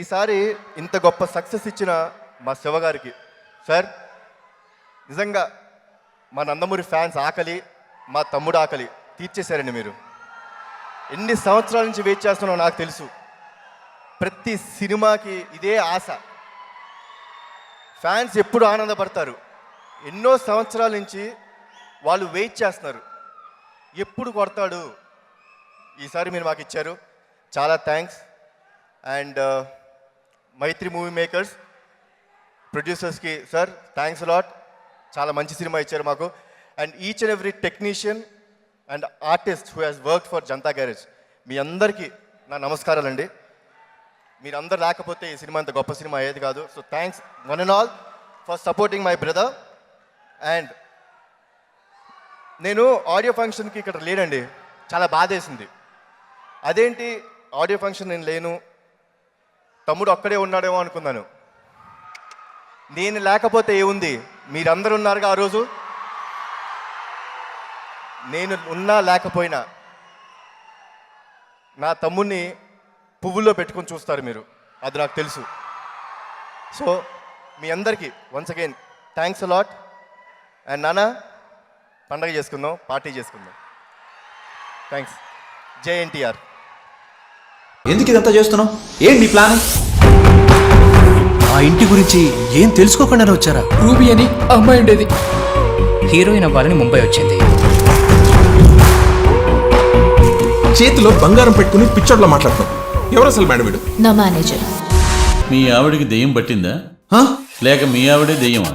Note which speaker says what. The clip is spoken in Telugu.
Speaker 1: ఈసారి ఇంత గొప్ప సక్సెస్ ఇచ్చిన మా శివ గారికి సార్, నిజంగా మా నందమూరి ఫ్యాన్స్ ఆకలి, మా తమ్ముడు ఆకలి తీర్చేశారండి మీరు. ఎన్ని సంవత్సరాల నుంచి వెయిట్ చేస్తున్నారో నాకు తెలుసు. ప్రతి సినిమాకి ఇదే ఆశ. ఫ్యాన్స్ ఎప్పుడు ఆనందపడతారు. ఎన్నో సంవత్సరాల నుంచి వాళ్ళు వెయిట్ చేస్తున్నారు, ఎప్పుడు కొడతాడు. ఈసారి మీరు మాకు ఇచ్చారు, చాలా థ్యాంక్స్. అండ్ మైత్రి మూవీ మేకర్స్ ప్రొడ్యూసర్స్కి సార్ థ్యాంక్స్ లాట్, చాలా మంచి సినిమా ఇచ్చారు మాకు. And each and every technician and artist who has work for Janatha Garage, మీ అందరికీ నా నమస్కారాలండి. మీరందరూ లేకపోతే ఈ సినిమా అంత గొప్ప సినిమా అయ్యేది కాదు. So thanks one and all for supporting my brother. And నేను ఆడియో ఫంక్షన్కి ఇక్కడ లేనండి, చాలా బాధేసింది. అదేంటి ఆడియో ఫంక్షన్ నేను లేను, తమ్ముడు ఒక్కడే ఉన్నాడేమో అనుకున్నాను. నేను లేకపోతే ఏముంది, మీరందరూ ఉన్నారుగా ఆ రోజు. నేను ఉన్నా లేకపోయినా నా తమ్ముడిని పువ్వుల్లో పెట్టుకొని చూస్తారు మీరు, అది నాకు తెలుసు. సో మీ అందరికీ once again thanks a lot. And నాన్న, పండగ చేసుకుందాం, పార్టీ చేసుకుందాం. థ్యాంక్స్. జై ఎన్టీఆర్.
Speaker 2: ఎందుకు ఇదంతా చేస్తున్నావు? ఏంటి నీ ప్లాన్? ఆ ఇంటి గురించి ఏం తెలుసుకోకుండానే వచ్చారా?
Speaker 3: రూబీ అని అమ్మాయి ఉండేది,
Speaker 4: హీరోయిన్ అవ్వాలని ముంబై వచ్చింది.
Speaker 5: చేతిలో బంగారం పెట్టుకుని పిచ్చోడ్లో మాట్లాడుతున్నాం. ఎవరు అసలు మేడం వీడు?
Speaker 6: నా మేనేజర్.
Speaker 7: మీ ఆవిడికి దెయ్యం పట్టిందా
Speaker 2: హా?
Speaker 7: లేక మీ ఆవిడే దెయ్యమా?